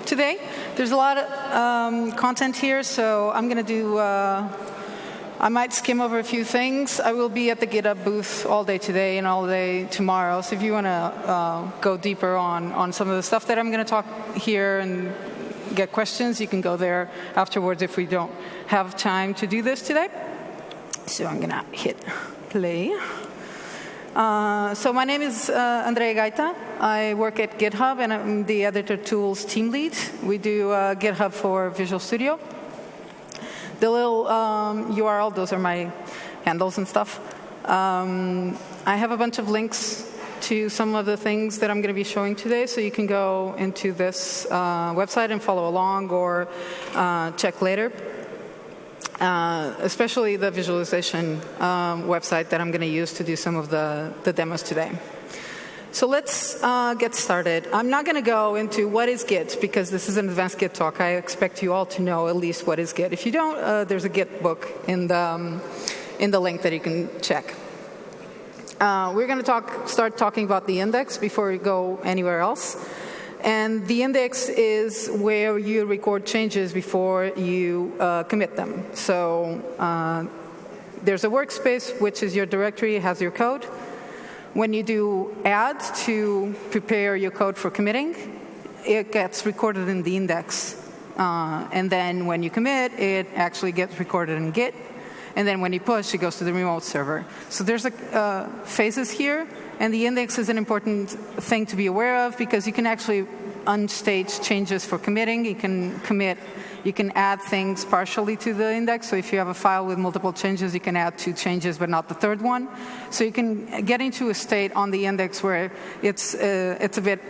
today. There's a lot of content here, so I'm going to do, I might skim over a few things. I will be at the GitHub booth all day today and all day tomorrow, so if you want to go deeper on some of the stuff that I'm going to talk here and get questions, you can go there afterwards if we don't have time to do this today. So I'm going to hit play. So my name is Andreia Gaita. I work at GitHub, and I'm the editor tools team lead. We do GitHub for Visual Studio. The little URL, those are my handles and stuff. I have a bunch of links to some of the things that I'm going to be showing today, so you can go into this website and follow along or check later. Especially the visualization website that I'm going to use to do some of the demos today. So let's get started. I'm not going to go into what is Git, because this is an advanced Git talk. I expect you all to know at least what is Git. If you don't, there's a Git book in the link that you can check. We're going to start talking about the index before we go anywhere else. And the index is where you record changes before you commit them. So there's a workspace, which is your directory, it has your code. When you do add to prepare your code for committing, it gets recorded in the index. And then when you commit, it actually gets recorded in Git. And then when you push, it goes to the remote server. So there's phases here. And the index is an important thing to be aware of, because you can actually unstage changes for committing. You can add things partially to the index. So if you have a file with multiple changes, you can add 2 changes, but not the third one. So you can get into a state on the index where it's a bit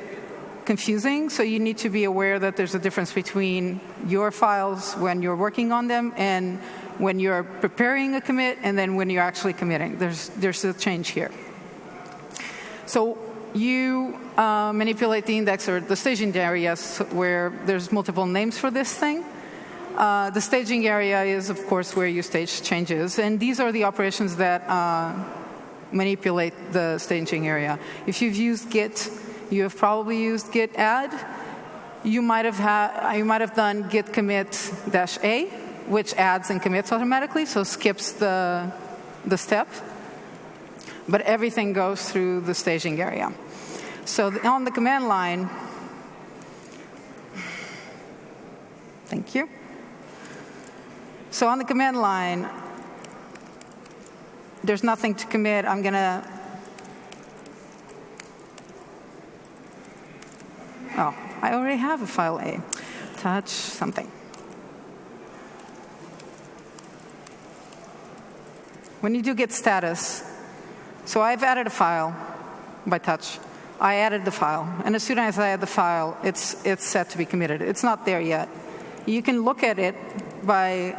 confusing. So you need to be aware that there's a difference between your files when you're working on them and when you're preparing a commit, and then when you're actually committing. There's a change here. So you manipulate the index or the staging areas where there's multiple names for this thing. The staging area is, of course, where you stage changes. And these are the operations that manipulate the staging area. If you've used Git, you have probably used git add. You might have done git commit -a, which adds and commits automatically, so skips the step. But everything goes through the staging area. So on the command line, thank you. So on the command line, there's nothing to commit. I'm going to, I already have a file A. Touch something. When you do git status, so I've added a file by touch. I added the file, and as soon as I add the file, it's set to be committed. It's not there yet. You can look at it by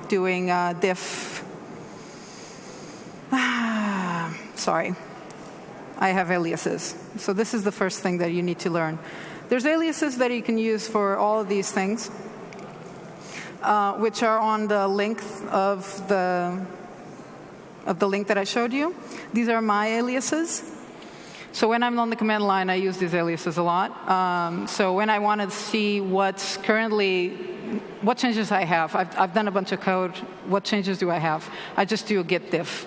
doing diff. Sorry, I have aliases. So this is the first thing that you need to learn. There's aliases that you can use for all of these things, which are on the length of the link that I showed you. These are my aliases. So when I'm on the command line, I use these aliases a lot. So when I want to see what changes I have, I've done a bunch of code. What changes do I have? I just do a git diff.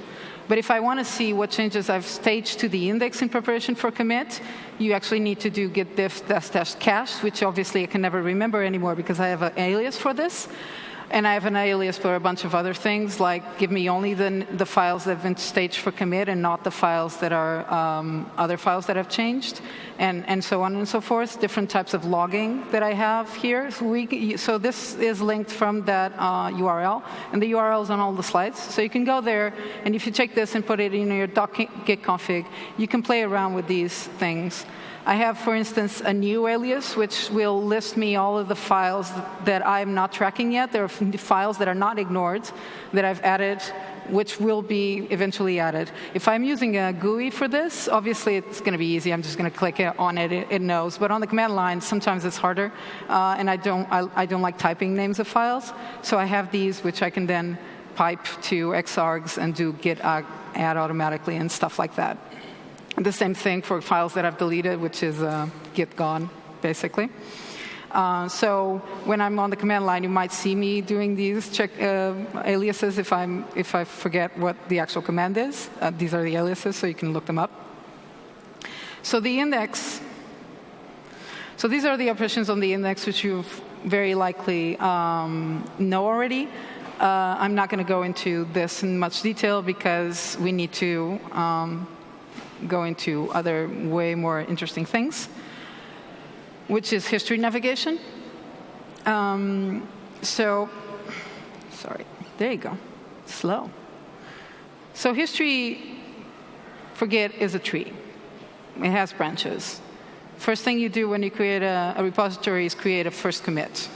But if I want to see what changes I've staged to the index in preparation for commit, you actually need to do git diff --cache, which obviously I can never remember anymore because I have an alias for this. And I have an alias for a bunch of other things, like give me only the files that have been staged for commit and not the files that are other files that have changed, and so on and so forth. Different types of logging that I have here. So this is linked from that URL, and the URL is on all the slides. So you can go there, and if you take this and put it in your .git config, you can play around with these things. I have, for instance, a new alias, which will list me all of the files that I'm not tracking yet. There are files that are not ignored that I've added, which will be eventually added. If I'm using a GUI for this, obviously it's going to be easy. I'm just going to click on it. It knows. But on the command line, sometimes it's harder, and I don't like typing names of files. So I have these, which I can then pipe to xargs and do git add automatically and stuff like that. And the same thing for files that I've deleted, which is git gone, basically. So when I'm on the command line, you might see me doing these check aliases if I forget what the actual command is. These are the aliases, so you can look them up. So the index. So these are the operations on the index, which you very likely know already. I'm not going to go into this in much detail because we need to go into other way more interesting things, which is history navigation. Sorry, there you go, slow. So history for Git is a tree. It has branches. First thing you do when you create a repository is create a first commit.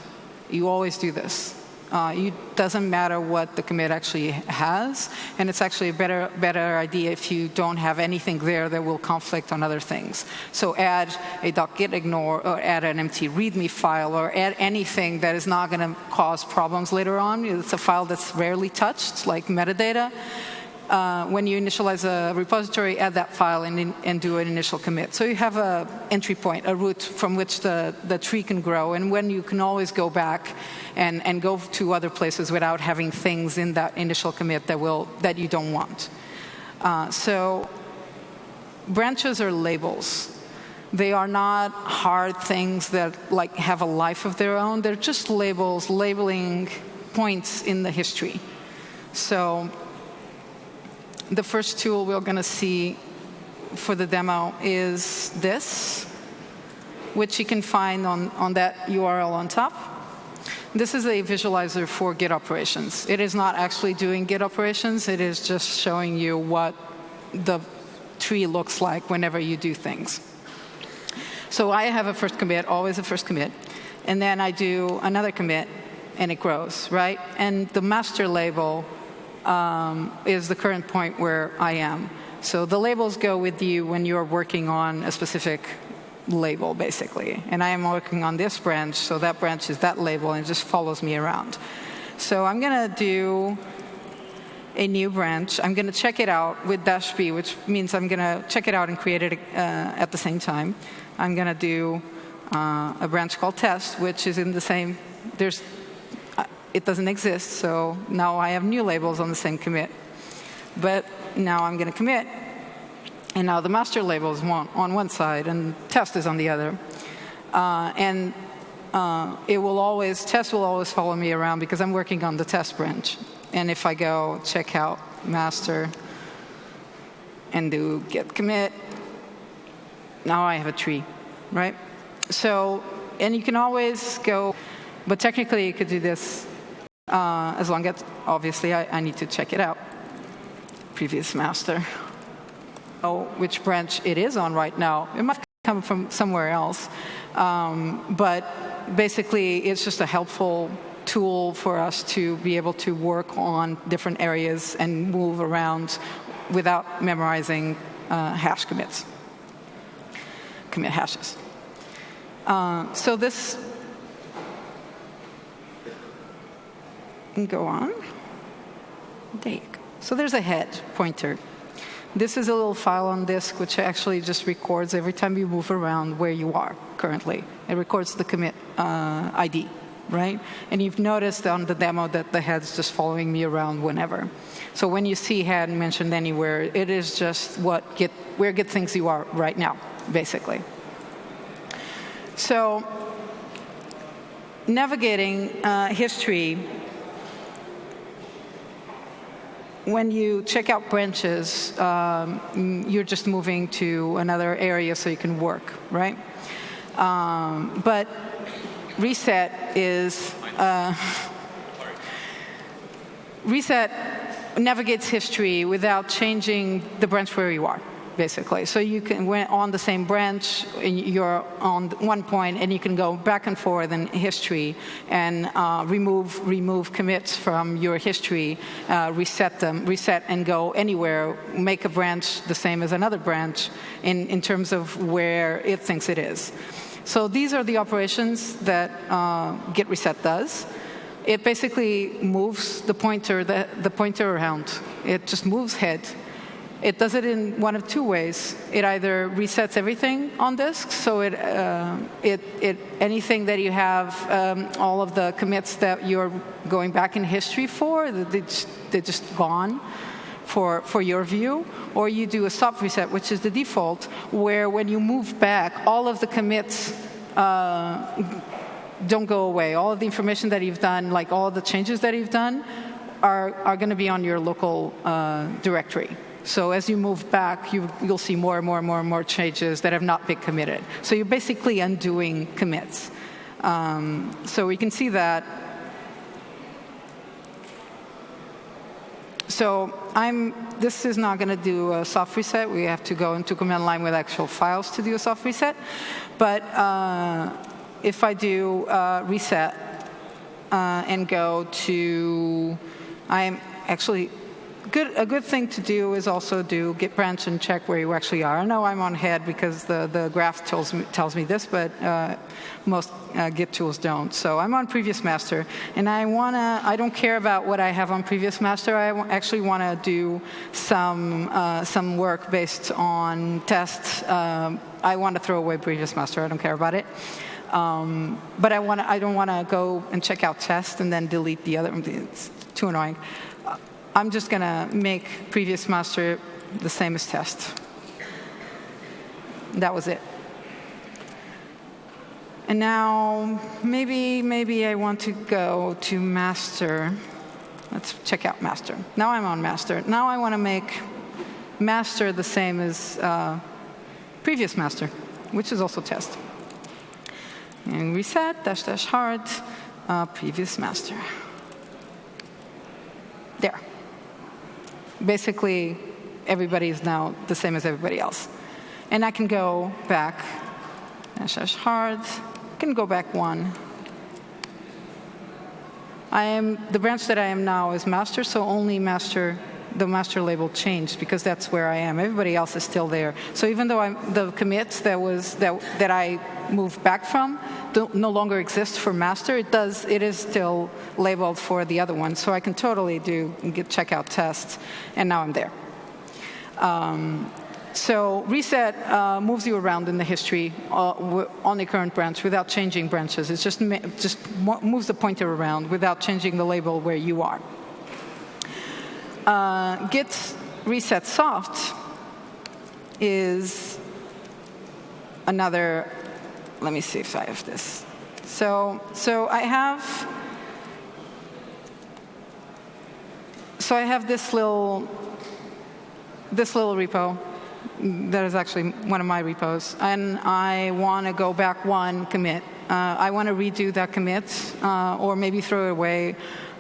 You always do this. It doesn't matter what the commit actually has, and it's actually a better idea if you don't have anything there that will conflict on other things. So add a .gitignore, or add an empty README file, or add anything that is not going to cause problems later on. It's a file that's rarely touched, like metadata. When you initialize a repository, add that file and do an initial commit. So you have an entry point, a root from which the tree can grow, and when you can always go back and go to other places without having things in that initial commit that you don't want. So branches are labels. They are not hard things that have a life of their own. They're just labels, labeling points in the history. So the first tool we're going to see for the demo is this, which you can find on that URL on top. This is a visualizer for Git operations. It is not actually doing Git operations. It is just showing you what the tree looks like whenever you do things. So I have a first commit, always a first commit, and then I do another commit, and it grows, right? And the master label is the current point where I am. So the labels go with you when you're working on a specific label, basically. And I am working on this branch, so that branch is that label, and it just follows me around. So I'm going to do a new branch. I'm going to check it out with -b, which means I'm going to check it out and create it at the same time. I'm going to do a branch called test, which is in the same, it doesn't exist, so now I have new labels on the same commit. But now I'm going to commit, and now the master label is on one side, and test is on the other. Test will always follow me around because I'm working on the test branch. And if I go check out master and do git commit, now I have a tree, right? So, and you can always go, but technically you could do this as long as, obviously, I need to check it out. Previous master. Oh, which branch it is on right now. It must come from somewhere else. But basically, it's just a helpful tool for us to be able to work on different areas and move around without memorizing hash commits, commit hashes. So this can go on. There you go. So there's a head pointer. This is a little file on disk which actually just records every time you move around where you are currently. It records the commit ID, right? And you've noticed on the demo that the head's just following me around whenever. So when you see head mentioned anywhere, it is just where Git thinks you are right now, basically. So navigating history, when you check out branches, you're just moving to another area so you can work, right? But reset is reset navigates history without changing the branch where you are, basically. So you can, when on the same branch, you're on one point, and you can go back and forth in history and remove commits from your history, reset and go anywhere, make a branch the same as another branch in terms of where it thinks it is. So these are the operations that git reset does. It basically moves the pointer around. It just moves head. it does it in one of two ways. It either resets everything on disk, so anything that you have, all of the commits that you're going back in history for, they're just gone for your view, or you do a soft reset, which is the default, where when you move back, all of the commits don't go away. All of the information that you've done, like all of the changes that you've done, are going to be on your local directory. So as you move back, you'll see more and more and more and more changes that have not been committed. So you're basically undoing commits. So we can see that. So this is not going to do a soft reset. We have to go into command line with actual files to do a soft reset. But if I do reset and go to, I'm actually, a good thing to do is also do Git Branch and check where you actually are. I know I'm on head because the graph tells me this, but most Git tools don't. So I'm on previous master, and I don't care about what I have on previous master. I actually want to do some work based on tests. I want to throw away previous master. I don't care about it. But I don't want to go and check out test and then delete the other. It's too annoying. I'm just going to make previous master the same as test. That was it. And now maybe I want to go to master. Let's check out master. Now I'm on master. Now I want to make master the same as previous master, which is also test. And reset -- hard previous master. There. Basically, everybody is now the same as everybody else. And I can go back -- hard. I can go back one. The branch that I am now is master, so only the master label changed because that's where I am. Everybody else is still there. So even though the commits that I moved back from no longer exist for master, it is still labeled for the other one. So I can totally do git checkout test, and now I'm there. So reset moves you around in the history on the current branch without changing branches. It just moves the pointer around without changing the label where you are. Git reset soft is another. Let me see if I have this. So I have this little repo that is actually one of my repos, and I want to go back one commit. I want to redo that commit, or maybe throw it away,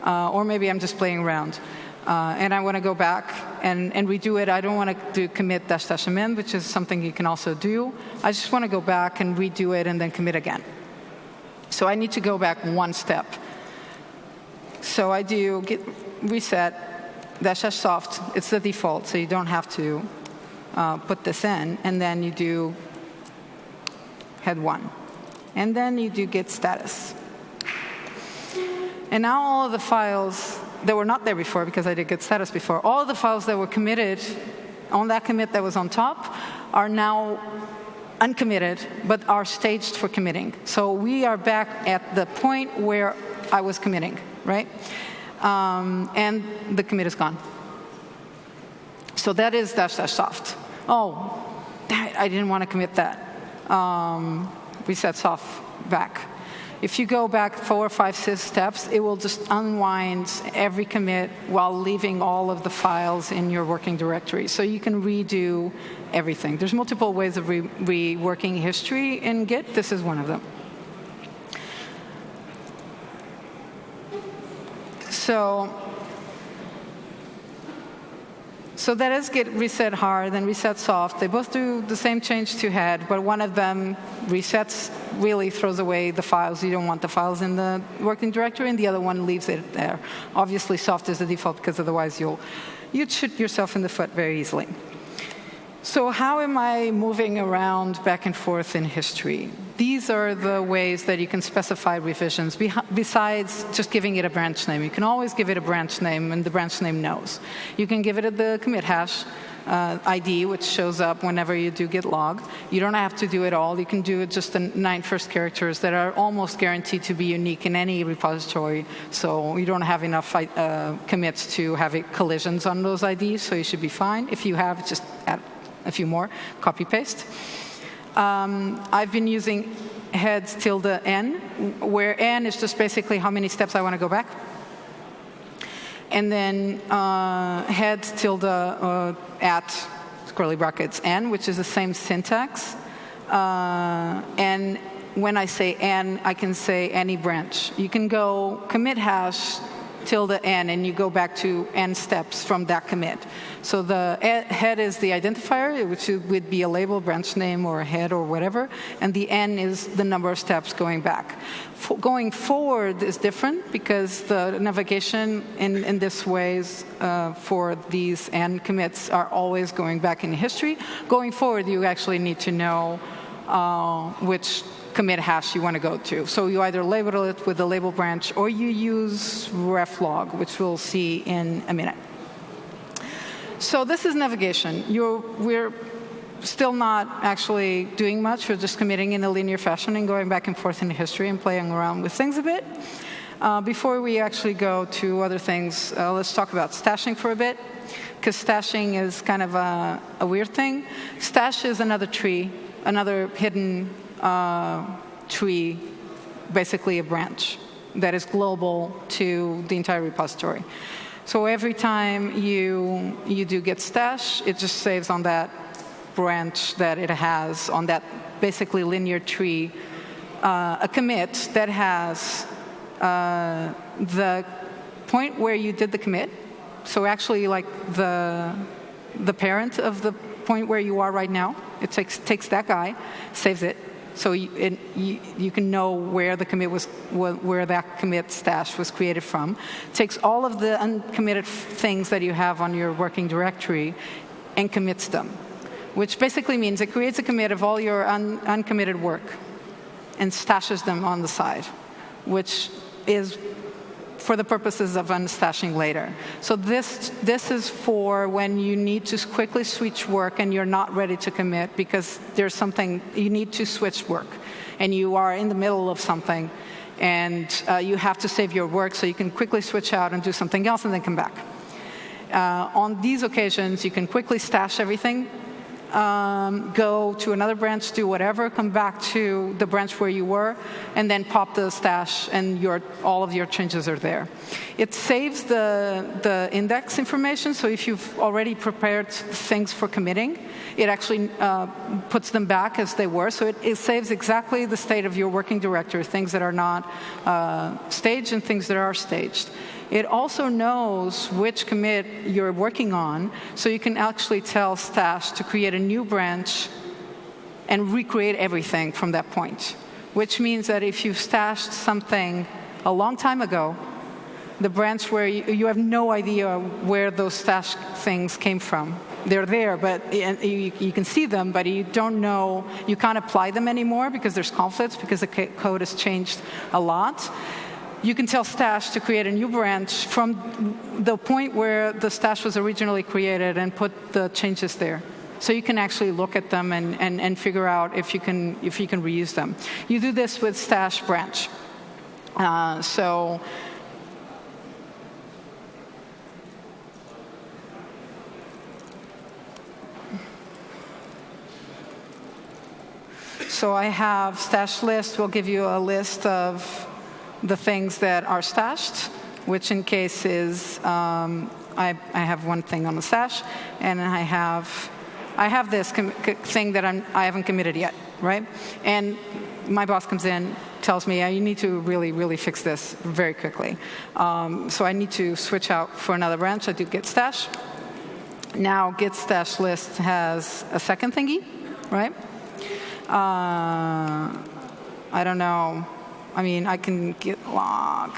or maybe I'm just playing around. And I want to go back and redo it. I don't want to do commit -- amend, which is something you can also do. I just want to go back and redo it and then commit again. So I need to go back one step. So I do git reset -- soft. It's the default, so you don't have to put this in. And then you do head one. And then you do git status. And now all of the files that were not there before, because I did git status before, all of the files that were committed on that commit that was on top are now uncommitted, but are staged for committing. So we are back at the point where I was committing, right? And the commit is gone. So that is -- soft. Oh, damn it, I didn't want to commit that. Reset soft back. If you go back 4 or 5, 6 steps, it will just unwind every commit while leaving all of the files in your working directory. So you can redo everything. There's multiple ways of reworking history in Git. This is one of them. So that is Git reset hard and reset soft. They both do the same change to head, but one of them resets, really throws away the files. You don't want the files in the working directory, and the other one leaves it there. Obviously, soft is the default, because otherwise you'd shoot yourself in the foot very easily. So how am I moving around back and forth in history? These are the ways that you can specify revisions, besides just giving it a branch name. You can always give it a branch name, and the branch name knows. You can give it the commit hash, ID, which shows up whenever you do git log. You don't have to do it all. You can do it just the 9 first characters that are almost guaranteed to be unique in any repository. So you don't have enough commits to have collisions on those IDs, so you should be fine. If you have, just add a few more, copy paste. I've been using heads tilde n, where n is just basically how many steps I want to go back. And then heads tilde at curly brackets n, which is the same syntax. And when I say n, I can say any branch. You can go commit hash tilde n, and you go back to n steps from that commit. So the head is the identifier, which would be a label, branch name, or a head, or whatever, and the n is the number of steps going back. Going forward is different, because the navigation in this ways for these n commits are always going back in history. Going forward, you actually need to know which commit hash you want to go to. So you either label it with the label branch, or you use reflog, which we'll see in a minute. So this is navigation. We're still not actually doing much. We're just committing in a linear fashion and going back and forth in history and playing around with things a bit. Before we actually go to other things, let's talk about stashing for a bit, because stashing is kind of a weird thing. Stash is another tree, another hidden tree, basically a branch that is global to the entire repository. So every time you do git stash, it just saves on that branch that it has, on that basically linear tree, a commit that has the point where you did the commit. So actually, like the parent of the point where you are right now, it takes that guy, saves it. So you can know where the commit was, where that commit stash was created from. Takes all of the uncommitted things that you have on your working directory and commits them, which basically means it creates a commit of all your uncommitted work and stashes them on the side, which is for the purposes of unstashing later. So this is for when you need to quickly switch work and you're not ready to commit because there's something, you need to switch work and you are in the middle of something and you have to save your work so you can quickly switch out and do something else and then come back. On these occasions, you can quickly stash everything, go to another branch, do whatever, come back to the branch where you were, and then pop the stash, and all of your changes are there. It saves the index information, so if you've already prepared things for committing, it actually puts them back as they were, so it saves exactly the state of your working directory, things that are not staged and things that are staged. It also knows which commit you're working on, so you can actually tell stash to create a new branch and recreate everything from that point, which means that if you've stashed something a long time ago, the branch where you have no idea where those stashed things came from. They're there, but you can see them, but you don't know, you can't apply them anymore because there's conflicts, because the code has changed a lot. You can tell stash to create a new branch from the point where the stash was originally created and put the changes there. So you can actually look at them and figure out if you can reuse them. You do this with stash branch. So I have stash list. We'll give you a list of the things that are stashed, which in case is, I have one thing on the stash, and I have this thing that I haven't committed yet, right? And my boss comes in, tells me, you need to really, really fix this very quickly. So I need to switch out for another branch. I do git stash. Now git stash list has a second thingy, right? I don't know. I mean, I can git log.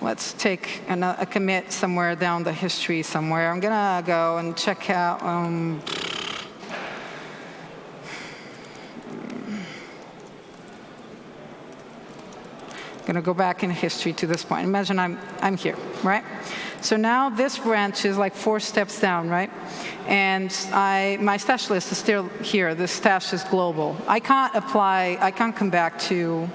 Let's take a commit somewhere down the history somewhere. I'm going to go and check out going to go back in history to this point. Imagine I'm here, right? So now this branch is like 4 steps down, right? And my stash list is still here. The stash is global. I can't come back to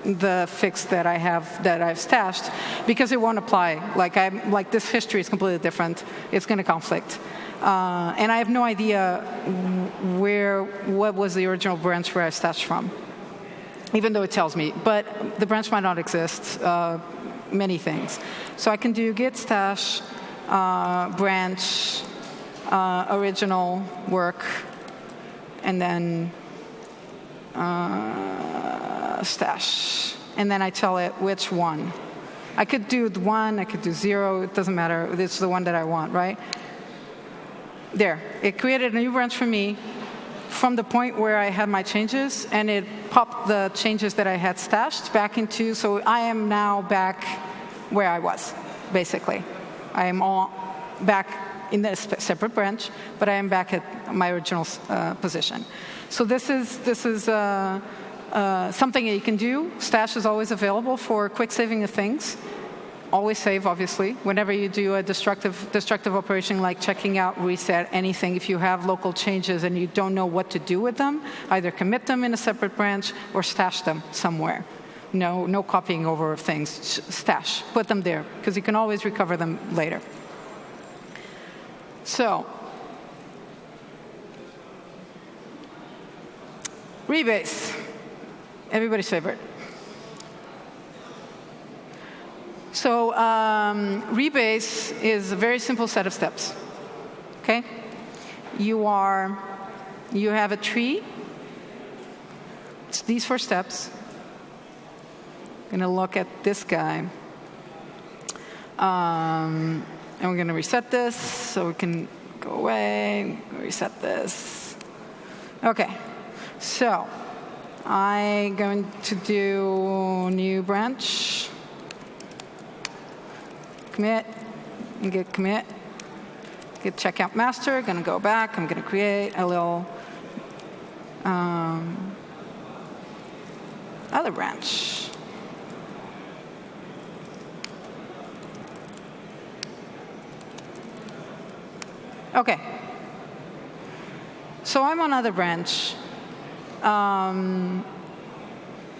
the fix that I've stashed because it won't apply. Like this history is completely different. It's going to conflict. And I have no idea what was the original branch where I stashed from, even though it tells me. But the branch might not exist, many things. So I can do git stash, branch, original work, and then stash. And then I tell it which one. I could do 1, I could do 0, it doesn't matter. It's the one that I want, right? There, it created a new branch for me from the point where I had my changes, and it popped the changes that I had stashed back into, so I am now back where I was, basically. I am all back in a separate branch, but I am back at my original position. So this is something that you can do. Stash is always available for quick saving of things. Always save, obviously. Whenever you do a destructive operation like checking out, reset, anything, if you have local changes and you don't know what to do with them, either commit them in a separate branch or stash them somewhere. No copying over of things. Stash. Put them there, because you can always recover them later. So, rebase. Everybody's favorite. So rebase is a very simple set of steps. Okay, you have a tree. It's these 4 steps. I'm going to look at this guy, and we're going to reset this so we can go away. Reset this. Okay, so I'm going to do new branch. Commit, and git commit, git checkout master. Going to go back. I'm going to create a little other branch. Okay. So I'm on other branch, and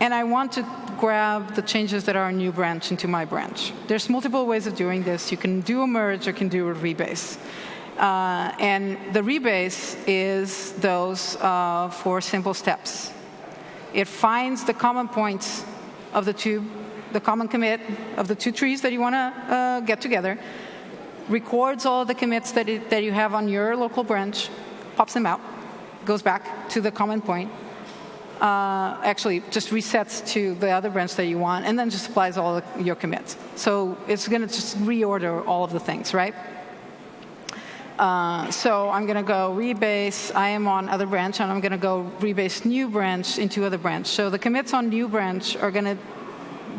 I want to grab the changes that are in new branch into my branch. There's multiple ways of doing this. You can do a merge or you can do a rebase. And the rebase is those 4 simple steps. It finds the common points of the common commit of the 2 trees that you want to get together, records all the commits that you have on your local branch, pops them out, goes back to the common point, actually just resets to the other branch that you want, and then just applies all your commits. So it's going to just reorder all of the things, right? So I'm going to go rebase. I am on other branch, and I'm going to go rebase new branch into other branch. So the commits on new branch are going to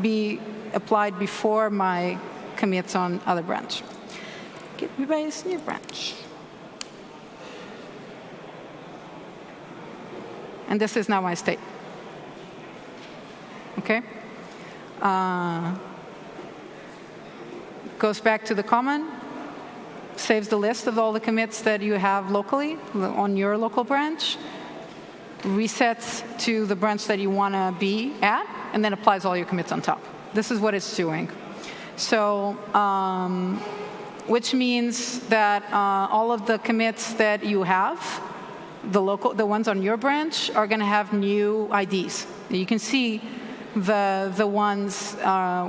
be applied before my commits on other branch. Git rebase new branch. And this is now my state. Okay? Goes back to the common, saves the list of all the commits that you have locally on your local branch, resets to the branch that you want to be at, and then applies all your commits on top. This is what it's doing. So, which means that all of the commits that you have, the ones on your branch, are going to have new IDs. You can see the ones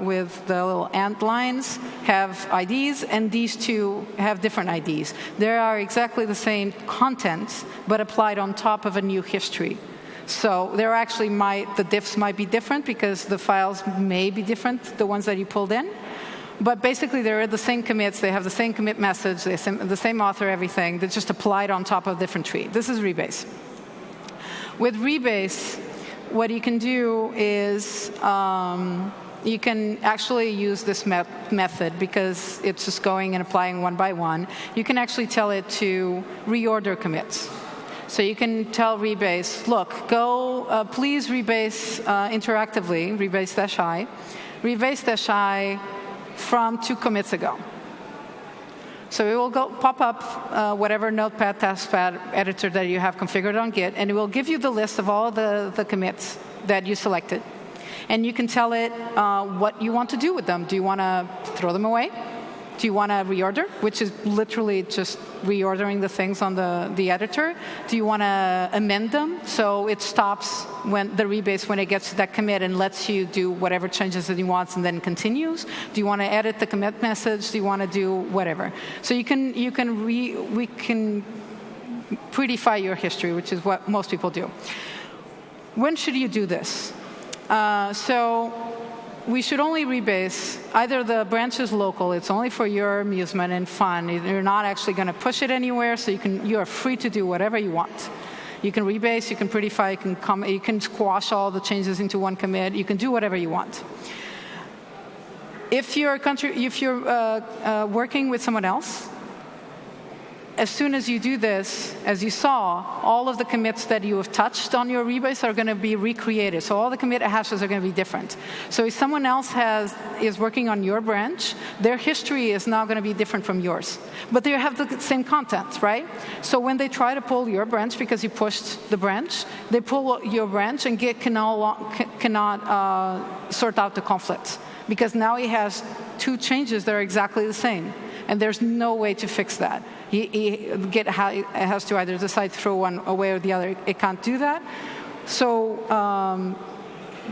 with the little ant lines have IDs, and these 2 have different IDs. They are exactly the same content, but applied on top of a new history. So there actually the diffs might be different because the files may be different, the ones that you pulled in. But basically, they're the same commits. They have the same commit message, the same author, everything. They're just applied on top of a different tree. This is rebase. With rebase, what you can do is you can actually use this method because it's just going and applying one by one. You can actually tell it to reorder commits. So you can tell Rebase, look, please rebase interactively, rebase-i, rebase-i from 2 commits ago. So it will pop up whatever Notepad, Taskpad editor that you have configured on Git, and it will give you the list of all the commits that you selected. And you can tell it what you want to do with them. Do you want to throw them away? Do you want to reorder, which is literally just reordering the things on the editor? Do you want to amend them so it stops when the rebase when it gets to that commit and lets you do whatever changes that you want and then continues? Do you want to edit the commit message? Do you want to do whatever? So we can prettify your history, which is what most people do. When should you do this? So we should only rebase. Either the branch is local, it's only for your amusement and fun. You're not actually going to push it anywhere, so you are free to do whatever you want. You can rebase, you can prettify, you can squash all the changes into one commit. You can do whatever you want. If you're working with someone else, as soon as you do this, as you saw, all of the commits that you have touched on your rebase are going to be recreated. So all the commit hashes are going to be different. So if someone else is working on your branch, their history is now going to be different from yours. But they have the same content, right? So when they try to pull your branch because you pushed the branch, they pull your branch and Git cannot sort out the conflicts. Because now he has 2 changes that are exactly the same. And there's no way to fix that. Git has to either decide to throw one away or the other. It can't do that. So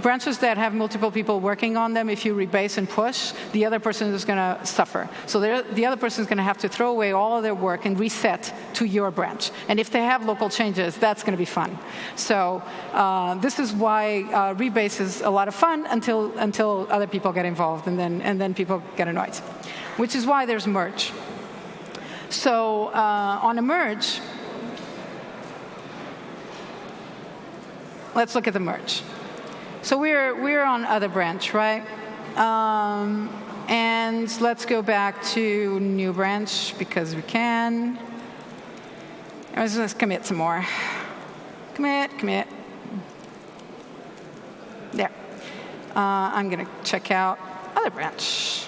branches that have multiple people working on them, if you rebase and push, the other person is going to suffer. So the other person is going to have to throw away all of their work and reset to your branch. And if they have local changes, that's going to be fun. So this is why rebase is a lot of fun until other people get involved, and then people get annoyed. Which is why there's merge. So on a merge, let's look at the merge. So we're on other branch, right? And let's go back to new branch because we can. Let's commit some more. Commit. There. I'm going to check out other branch.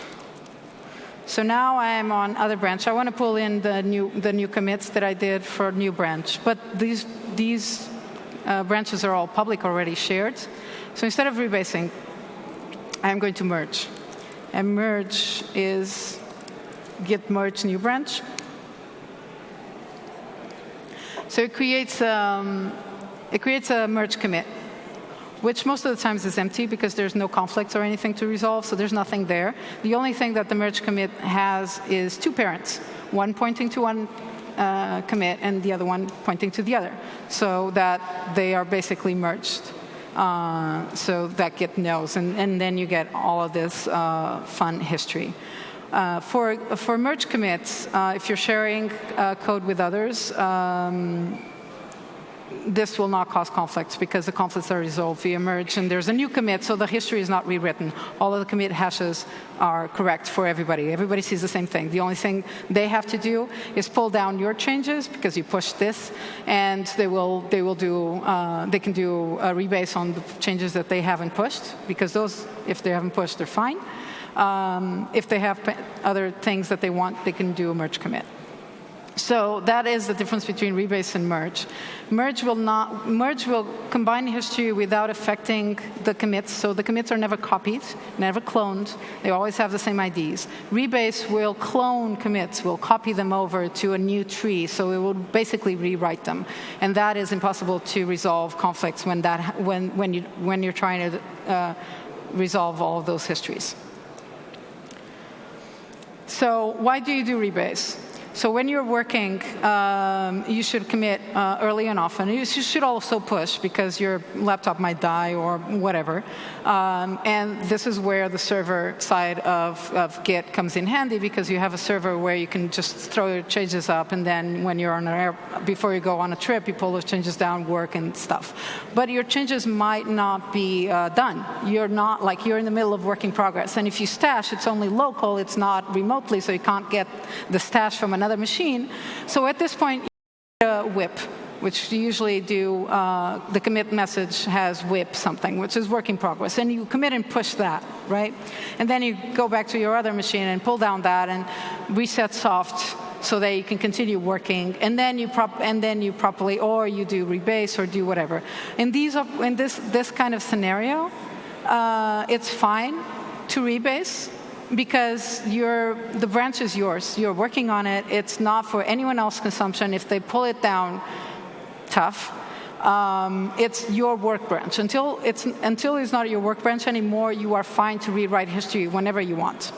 So now I'm on other branch. I want to pull in the new commits that I did for new branch. But these branches are all public already shared. So instead of rebasing, I'm going to merge. And merge is git merge new branch. So it creates a merge commit, which most of the times is empty because there's no conflicts or anything to resolve, so there's nothing there. The only thing that the merge commit has is 2 parents, one pointing to one commit and the other one pointing to the other, so that they are basically merged. So that Git knows, and then you get all of this fun history. For merge commits, if you're sharing code with others, this will not cause conflicts because the conflicts are resolved via merge, and there's a new commit, so the history is not rewritten. All of the commit hashes are correct for everybody. Everybody sees the same thing. The only thing they have to do is pull down your changes because you pushed this, and they can do a rebase on the changes that they haven't pushed, because those, if they haven't pushed, they're fine. If they have other things that they want, they can do a merge commit. So that is the difference between rebase and merge. Merge will combine history without affecting the commits. So the commits are never copied, never cloned. They always have the same IDs. Rebase will clone commits, will copy them over to a new tree. So it will basically rewrite them, and that is impossible to resolve conflicts when you're trying to resolve all of those histories. So why do you do rebase? So when you're working, you should commit early and often. You should also push because your laptop might die or whatever. And this is where the server side of Git comes in handy, because you have a server where you can just throw your changes up, and then when you're on before you go on a trip, you pull those changes down, work and stuff. But your changes might not be done. You're in the middle of work in progress. And if you stash, it's only local, it's not remotely, so you can't get the stash from another machine. So at this point, you need a whip. which you usually do, the commit message has whip something, which is work in progress. And you commit and push that, right? And then you go back to your other machine and pull down that and reset soft so that you can continue working. And then you properly, or you do rebase or do whatever. In this kind of scenario, it's fine to rebase, because the branch is yours. You're working on it. It's not for anyone else's consumption. If they pull it down, tough. It's your work branch. Until it's not your work branch anymore, you are fine to rewrite history whenever you want.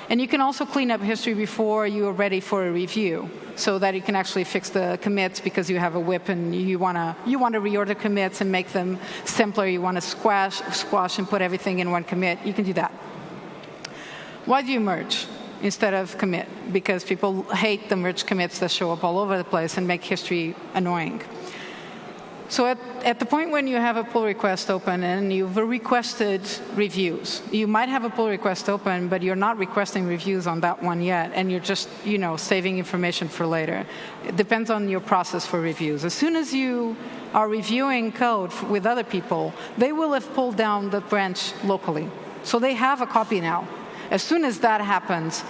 And you can also clean up history before you are ready for a review, so that you can actually fix the commits because you have a whip and you want to reorder commits and make them simpler. You want to squash and put everything in one commit. You can do that. Why do you merge instead of commit? Because people hate the merge commits that show up all over the place and make history annoying. So at the point when you have a pull request open and you've requested reviews, you might have a pull request open, but you're not requesting reviews on that one yet, and you're just saving information for later. It depends on your process for reviews. As soon as you are reviewing code with other people, they will have pulled down the branch locally. So they have a copy now. As soon as that happens,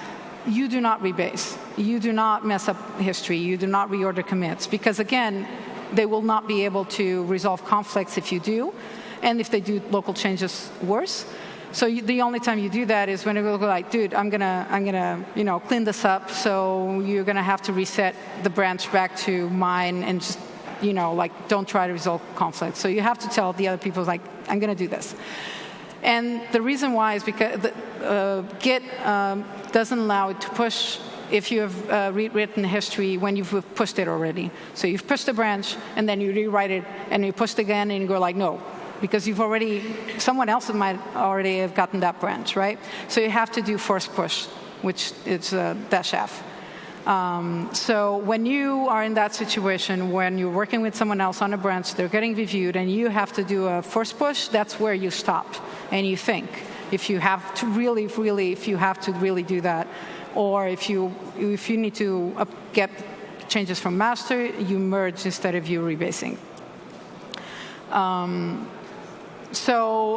you do not rebase. You do not mess up history. You do not reorder commits. Because, again, they will not be able to resolve conflicts if you do. And if they do local changes, worse. So the only time you do that is when it will go like, dude, I'm gonna clean this up. So you're going to have to reset the branch back to mine and just, don't try to resolve conflicts. So you have to tell the other people, like, I'm going to do this. And the reason why is because Git doesn't allow it to push if you have rewritten history when you've pushed it already. So you've pushed a branch, and then you rewrite it, and you push it again, and you go like, no, because someone else might already have gotten that branch, right? So you have to do force push, which is -F. So when you are in that situation, when you're working with someone else on a branch, they're getting reviewed, and you have to do a force push, that's where you stop. And you think, if you have to really do that, or if you need to get changes from master, you merge instead of you rebasing.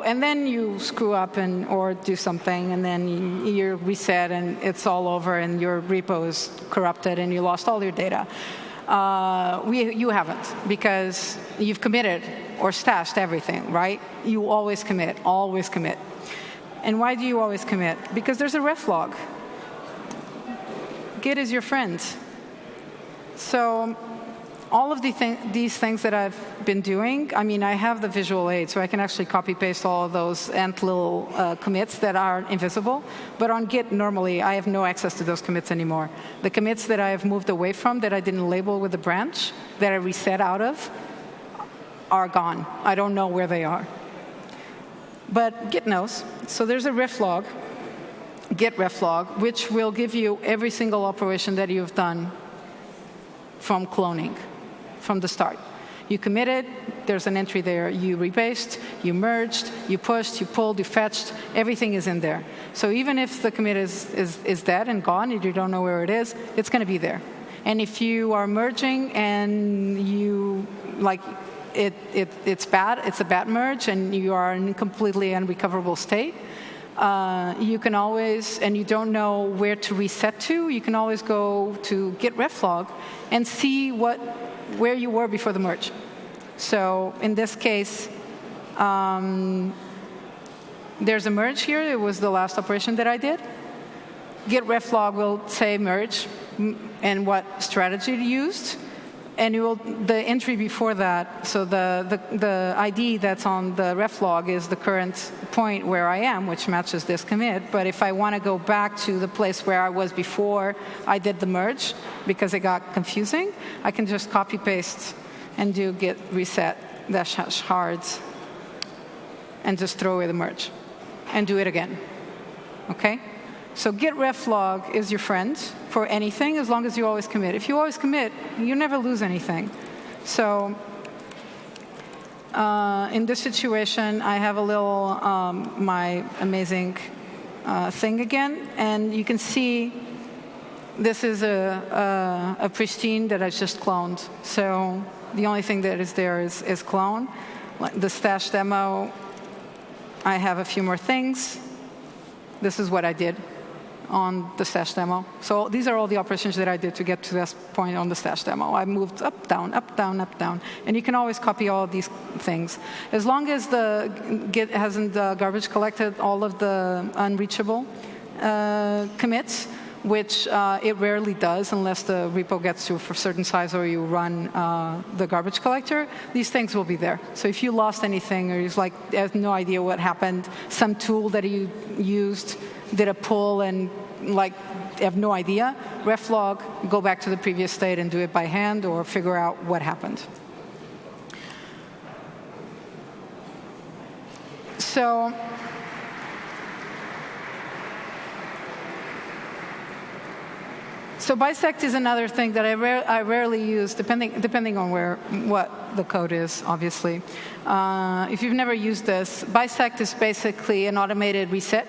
And then you screw up or do something, and then you reset, and it's all over, and your repo is corrupted, and you lost all your data. You haven't, because you've committed or stashed everything, right? You always commit, always commit. And why do you always commit? Because there's a reflog. Git is your friend. So all of these things that I've been doing, I have the visual aid, so I can actually copy-paste all of those little commits that are invisible. But on Git, normally, I have no access to those commits anymore. The commits that I have moved away from, that I didn't label with the branch, that I reset out of, are gone. I don't know where they are. But Git knows. So there's a reflog, Git reflog, which will give you every single operation that you've done from cloning, from the start. You committed, there's an entry there. You rebased, you merged, you pushed, you pulled, you fetched. Everything is in there. So even if the commit is dead and gone, and you don't know where it is, it's going to be there. And if you are merging and it's bad, it's a bad merge, and you are in a completely unrecoverable state, you can always, and you don't know where to reset to, you can always go to Git reflog and see where you were before the merge. So in this case, there's a merge here. It was the last operation that I did. Git reflog will say merge and what strategy it used. And the entry before that, so the ID that's on the reflog is the current point where I am, which matches this commit. But if I want to go back to the place where I was before I did the merge, because it got confusing, I can just copy-paste and do git reset -hards and just throw away the merge and do it again. Okay? So Git reflog is your friend for anything, as long as you always commit. If you always commit, you never lose anything. So in this situation, I have a little my amazing thing again, and you can see this is a pristine that I just cloned. So The only thing that is there is clone. The stash demo, I have a few more things. This is what I did on the stash demo. So these are all the operations that I did to get to this point on the stash demo. I moved up, down, up, down, up, down. And you can always copy all of these things. As long as the Git hasn't garbage collected all of the unreachable commits, which it rarely does unless the repo gets to a certain size or you run the garbage collector, these things will be there. So if you lost anything or you have no idea what happened, some tool that you used did a pull and have no idea, reflog, go back to the previous state and do it by hand or figure out what happened. So bisect is another thing that I rarely use, depending on what the code is, obviously. If you've never used this, bisect is basically an automated reset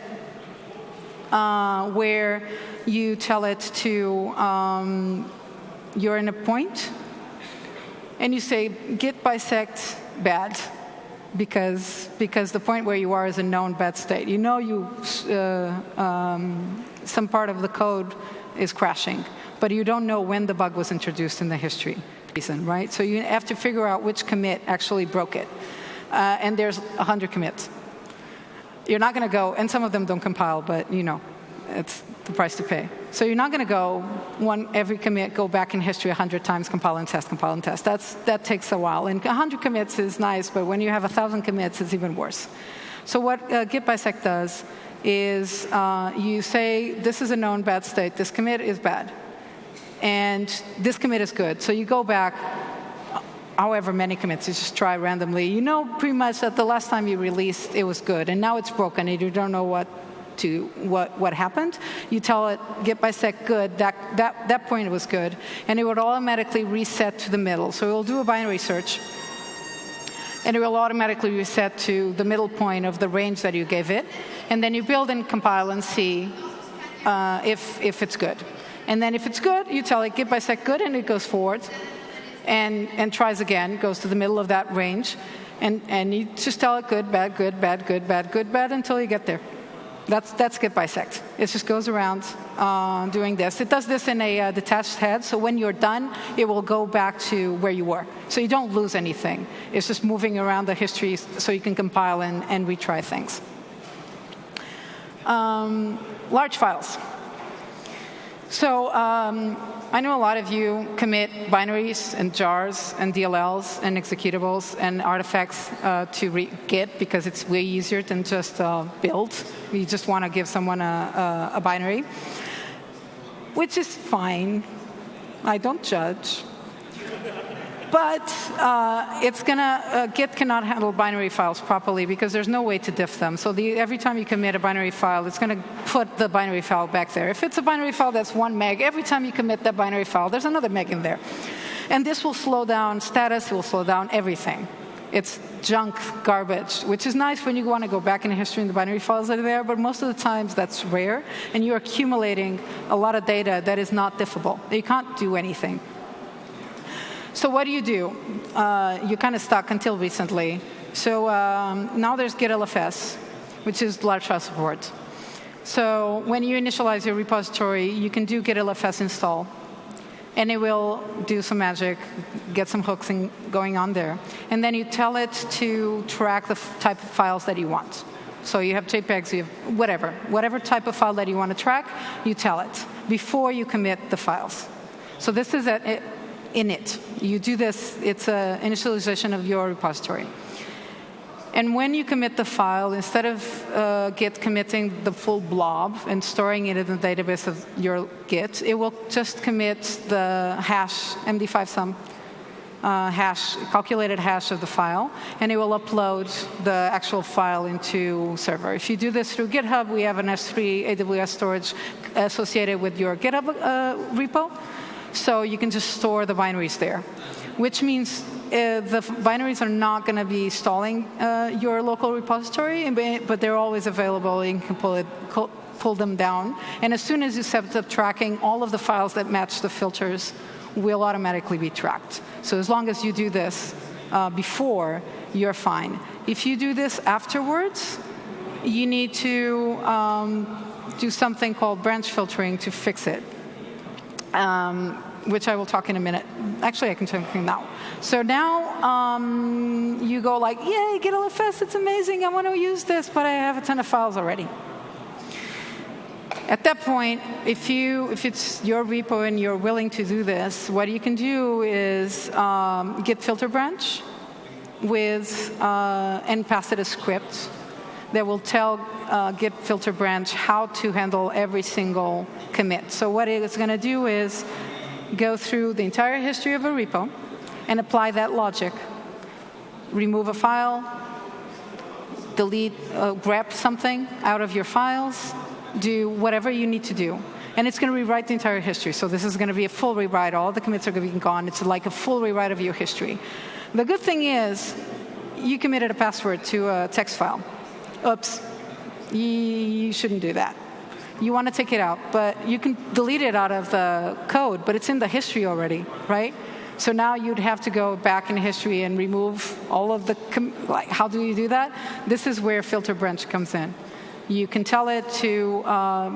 where you tell it to, you're in a point, and you say git bisect bad, because the point where you are is a known bad state. You know some part of the code is crashing, but you don't know when the bug was introduced in the history, right? So you have to figure out which commit actually broke it. And there's 100 commits. You're not going to go, and some of them don't compile, but it's the price to pay. So you're not going to go every commit, go back in history 100 times, compile and test, compile and test. That takes a while. And 100 commits is nice, but when you have 1,000 commits, it's even worse. So what git bisect does is you say, this is a known bad state, this commit is bad, and this commit is good. So you go back however many commits, you just try randomly. You know pretty much that the last time you released, it was good, and now it's broken, and you don't know what happened. You tell it, git bisect good, that point it was good, and it would automatically reset to the middle. So it will do a binary search, and it will automatically reset to the middle point of the range that you gave it. And then you build and compile and see if it's good. And then if it's good, you tell it git bisect good, and it goes forward and tries again, goes to the middle of that range. And you just tell it good, bad, good, bad, good, bad, good, bad, until you get there. That's git bisect. It just goes around doing this. It does this in a detached head, so when you're done, it will go back to where you were. So you don't lose anything. It's just moving around the history so you can compile and retry things. Large files. So I know a lot of you commit binaries and jars and DLLs and executables and artifacts to Git because it's way easier than just build. You just want to give someone a binary, which is fine. I don't judge. But Git cannot handle binary files properly because there's no way to diff them. So every time you commit a binary file, it's going to put the binary file back there. If it's a binary file that's 1 meg, every time you commit that binary file, there's another meg in there. And this will slow down status, it will slow down everything. It's junk, garbage, which is nice when you want to go back in history and the binary files that are there, but most of the times that's rare, and you're accumulating a lot of data that is not diffable. You can't do anything. So what do? You're kind of stuck until recently. So now there's Git LFS, which is large file support. So when you initialize your repository, you can do Git LFS install. And it will do some magic, get some hooks going on there. And then you tell it to track the type of files that you want. So you have JPEGs, you have whatever type of file that you want to track, you tell it before you commit the files. So this is init. You do this, it's an initialization of your repository. And when you commit the file, instead of Git committing the full blob and storing it in the database of your Git, it will just commit the hash, MD5 sum hash, calculated hash of the file, and it will upload the actual file into server. If you do this through GitHub, we have an S3 AWS storage associated with your GitHub repo. So you can just store the binaries there, which means the binaries are not going to be stalling your local repository, but they're always available. You can pull them down. And as soon as you set up tracking, all of the files that match the filters will automatically be tracked. So as long as you do this before, you're fine. If you do this afterwards, you need to do something called branch filtering to fix it, which I will talk in a minute. Actually, I can talk now. So now you go like, yay, GitLFS, it's amazing. I want to use this, but I have a ton of files already. At that point, if it's your repo and you're willing to do this, what you can do is git filter branch and pass it a script that will tell Git filter branch how to handle every single commit. So what it's going to do is go through the entire history of a repo and apply that logic. Remove a file, delete, grab something out of your files, do whatever you need to do. And it's going to rewrite the entire history. So this is going to be a full rewrite. All the commits are going to be gone. It's like a full rewrite of your history. The good thing is you committed a password to a text file. Oops. You shouldn't do that. You want to take it out, but you can delete it out of the code, but it's in the history already, right? So now you'd have to go back in history and remove all of the, how do you do that? This is where filter branch comes in. You can tell it to,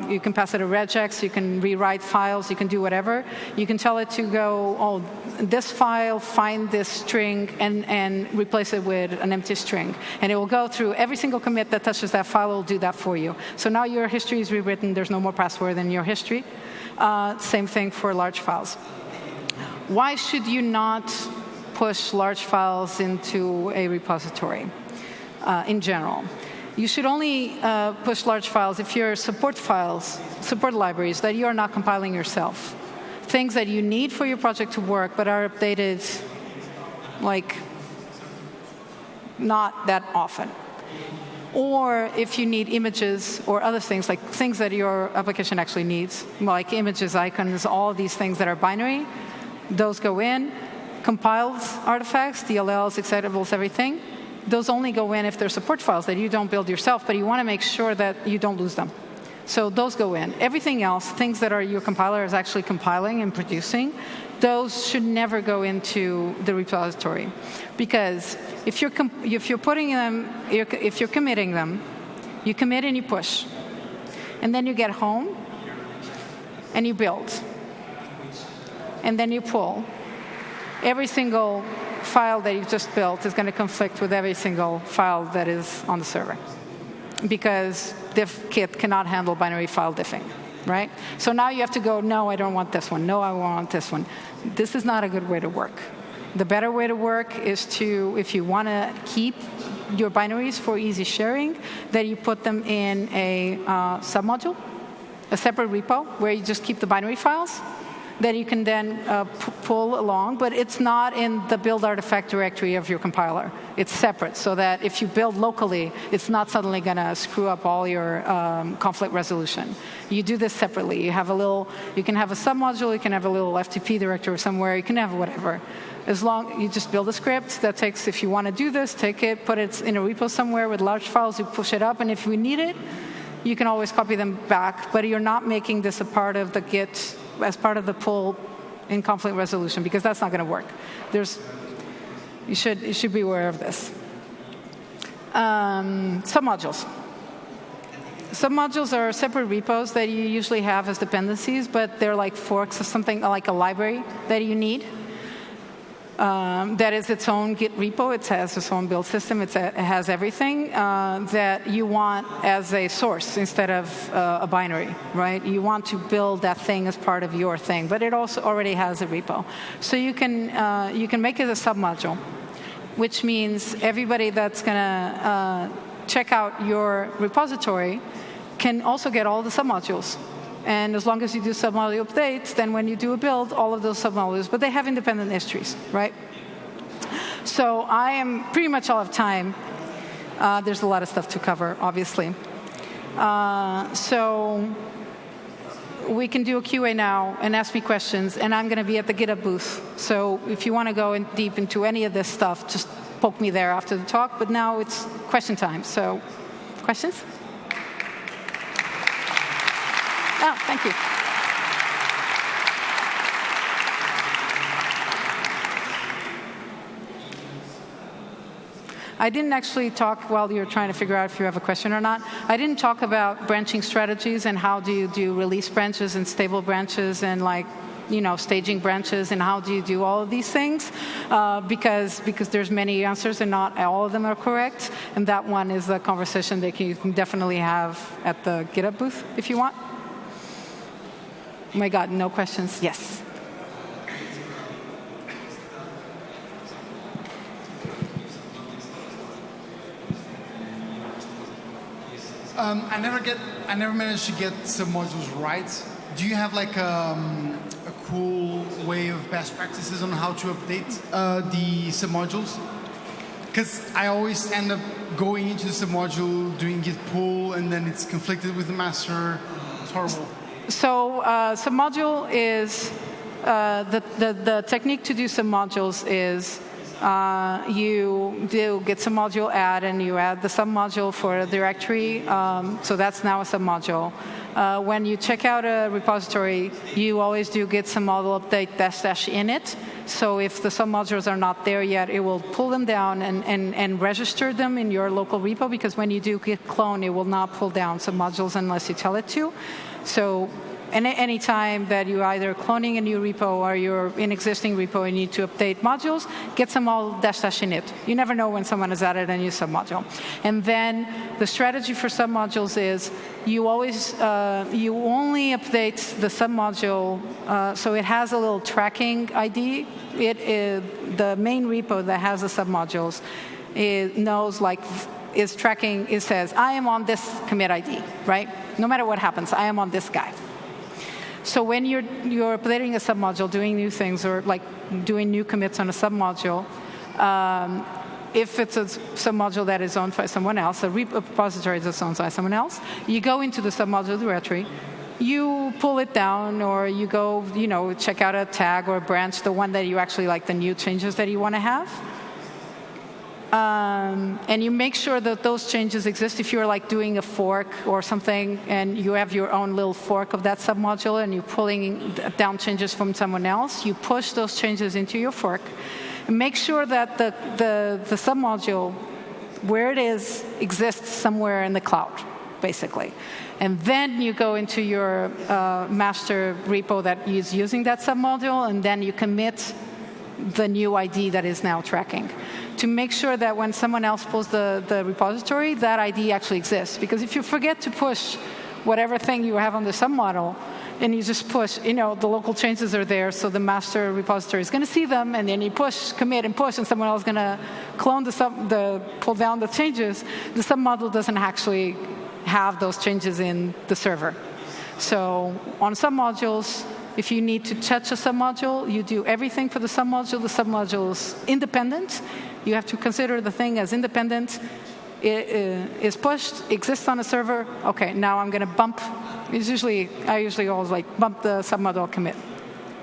you can pass it a regex, you can rewrite files, you can do whatever. You can tell it to go, oh, this file, find this string, and replace it with an empty string. And it will go through every single commit that touches that file, it will do that for you. So now your history is rewritten, there's no more password in your history. Same thing for large files. Why should you not push large files into a repository in general? You should only push large files if your support libraries that you are not compiling yourself. Things that you need for your project to work but are updated like not that often. Or if you need images or other things, like things that your application actually needs, like images, icons, all of these things that are binary, those go in. Compiled artifacts, DLLs, executables, everything, those only go in if they're support files that you don't build yourself, but you want to make sure that you don't lose them. So those go in. Everything else, things that are your compiler is actually compiling and producing, those should never go into the repository. Because if you're putting them, if you're committing them, you commit and you push. And then you get home and you build. And then you pull. Every single file that you've just built is going to conflict with every single file that is on the server, because diff kit cannot handle binary file diffing, right? So now you have to go, no, I don't want this one. No, I want this one. This is not a good way to work. The better way to work is to, if you want to keep your binaries for easy sharing, that you put them in a submodule, a separate repo, where you just keep the binary files that you can then pull along, but it's not in the build artifact directory of your compiler. It's separate, so that if you build locally, it's not suddenly going to screw up all your conflict resolution. You do this separately. You have you can have a submodule, you can have a little FTP directory somewhere, you can have whatever. As long you just build a script that takes, if you want to do this, take it, put it in a repo somewhere with large files, you push it up, and if we need it, you can always copy them back, but you're not making this a part of the Git as part of the pull in conflict resolution, because that's not going to work. You should be aware of this. Submodules. Submodules are separate repos that you usually have as dependencies, but they're like forks of something, like a library that you need. That is its own Git repo. It has its own build system. It has everything that you want as a source instead of a binary, right? You want to build that thing as part of your thing, but it also already has a repo. So you can make it a submodule, which means everybody that's going to check out your repository can also get all the submodules. And as long as you do submodule updates, then when you do a build, all of those submodules, but they have independent histories, right? So I am pretty much out of time. There's a lot of stuff to cover, obviously. So we can do a QA now and ask me questions, and I'm going to be at the GitHub booth. So if you want to go in deep into any of this stuff, just poke me there after the talk. But now it's question time. So questions? Oh, thank you. I didn't actually talk while you're trying to figure out if you have a question or not. I didn't talk about branching strategies and how do you do release branches and stable branches and staging branches and how do you do all of these things because there's many answers and not all of them are correct. And that one is a conversation that you can definitely have at the GitHub booth if you want. Oh my God, no questions? Yes. I never managed to get submodules right. Do you have like a cool way of best practices on how to update the submodules? Because I always end up going into the submodule, doing git pull, and then it's conflicted with the master. It's horrible. So submodule is, the technique to do submodules is you do git submodule add, and you add the submodule for a directory. So that's now a submodule. When you check out a repository, you always do git submodule update -- init. So if the submodules are not there yet, it will pull them down and register them in your local repo, because when you do git clone, it will not pull down submodules unless you tell it to. So any time that you're either cloning a new repo or you're in existing repo and you need to update modules, get some all -- init. You never know when someone has added a new submodule. And then the strategy for submodules is you always you only update the submodule, so it has a little tracking ID. It is the main repo that has the submodules. It knows is tracking. It says I am on this commit ID, right? No matter what happens, I am on this guy. So when you're updating a submodule, doing new things, or doing new commits on a submodule, if it's a submodule that is owned by someone else, a repository that's owned by someone else, you go into the submodule directory, you pull it down, or you go, check out a tag or a branch, the one that you actually like, the new changes that you want to have. And you make sure that those changes exist. If you're doing a fork or something and you have your own little fork of that submodule and you're pulling down changes from someone else, you push those changes into your fork and make sure that the submodule, where it is, exists somewhere in the cloud, basically. And then you go into your master repo that is using that submodule, and then you commit the new ID that is now tracking, to make sure that when someone else pulls the repository, that ID actually exists. Because if you forget to push whatever thing you have on the submodule, and you just push, the local changes are there, so the master repository is going to see them, and then you push, commit, and push, and someone else is going to clone pull down the changes, the submodule doesn't actually have those changes in the server. So on submodules, if you need to touch a submodule, you do everything for the submodule. The submodule is independent. You have to consider the thing as independent. It is pushed, exists on a server. Okay, now I'm going to bump. I usually always bump the submodule commit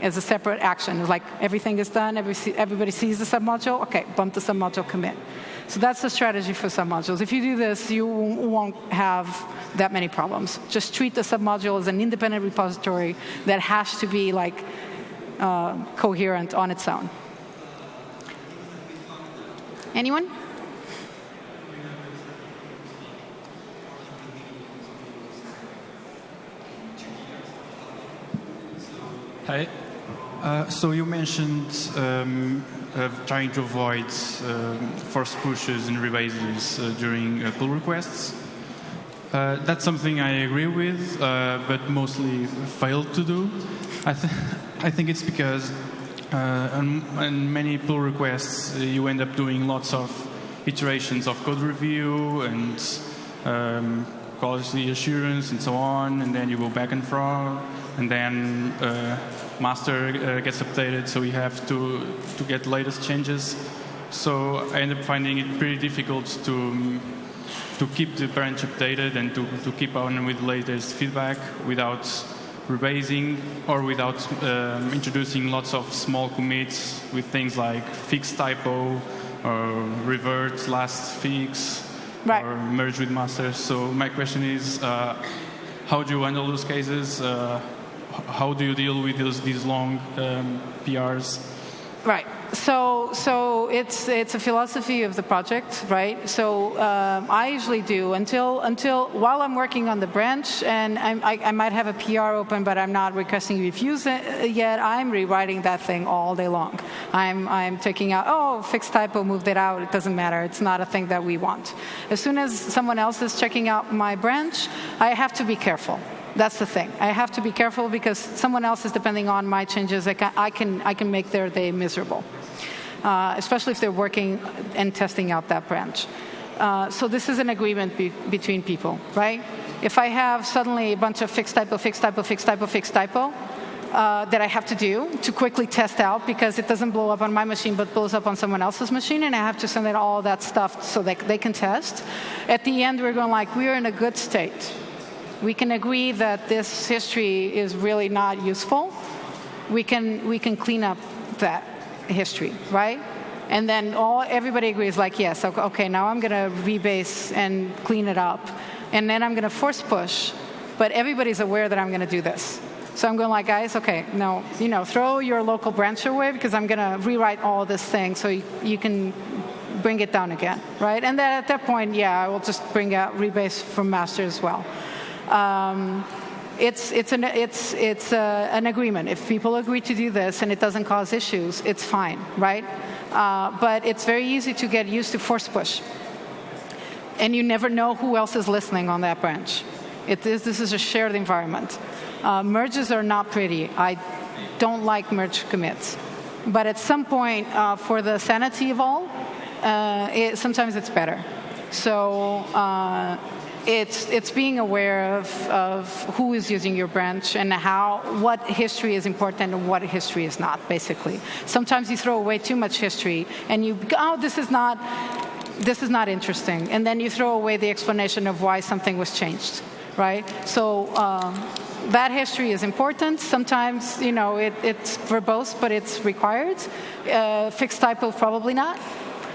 as a separate action. It's everything is done. Everybody sees the submodule. Okay, bump the submodule commit. So that's the strategy for submodules. If you do this, you won't have that many problems. Just treat the submodule as an independent repository that has to be coherent on its own. Anyone? Hi. So you mentioned trying to avoid forced pushes and rebases during pull requests. That's something I agree with, but mostly failed to do. I think it's because on many pull requests you end up doing lots of iterations of code review and quality assurance and so on, and then you go back and forth, and then master gets updated, so you have to get latest changes. So I end up finding it pretty difficult to keep the branch updated and to keep on with latest feedback without rebasing or without introducing lots of small commits with things like fix typo or revert last fix, right, or merge with master. So my question is, how do you handle those cases? How do you deal with these long PRs? Right. So it's a philosophy of the project, right? So I usually do until while I'm working on the branch, and I might have a PR open, but I'm not requesting reviews yet. I'm rewriting that thing all day long. I'm taking out, fixed typo, moved it out. It doesn't matter. It's not a thing that we want. As soon as someone else is checking out my branch, I have to be careful. That's the thing. I have to be careful because someone else is depending on my changes. I can make their day miserable, especially if they're working and testing out that branch. So this is an agreement between people, right? If I have suddenly a bunch of fixed typo that I have to do to quickly test out because it doesn't blow up on my machine but blows up on someone else's machine, and I have to send in all that stuff so that they can test, at the end we're going like, we're in a good state. We can agree that this history is really not useful. We can clean up that history, right? And then everybody agrees like, yes, okay, now I'm going to rebase and clean it up. And then I'm going to force push. But everybody's aware that I'm going to do this. So I'm going like, guys, okay, no, throw your local branch away because I'm going to rewrite all this thing so you can bring it down again, right? And then at that point, I will just bring out rebase from master as well. It's an agreement. If people agree to do this and it doesn't cause issues, it's fine, right? But it's very easy to get used to force push. And you never know who else is listening on that branch. This is a shared environment. Merges are not pretty. I don't like merge commits. But at some point, for the sanity of all, sometimes it's better. So it's being aware of who is using your branch and what history is important and what history is not, basically. Sometimes you throw away too much history and you go, this is not interesting. And then you throw away the explanation of why something was changed, right? So that history is important. Sometimes, it's verbose, but it's required. Fixed typo, probably not.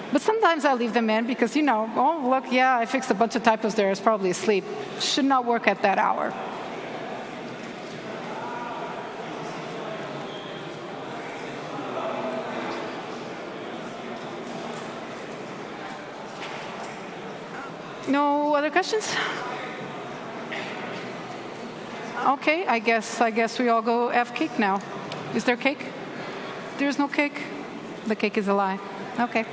But sometimes I leave them in because, look, I fixed a bunch of typos there. It's probably asleep. Should not work at that hour. No other questions? Okay, I guess we all go have cake now. Is there cake? There's no cake? The cake is a lie. Okay.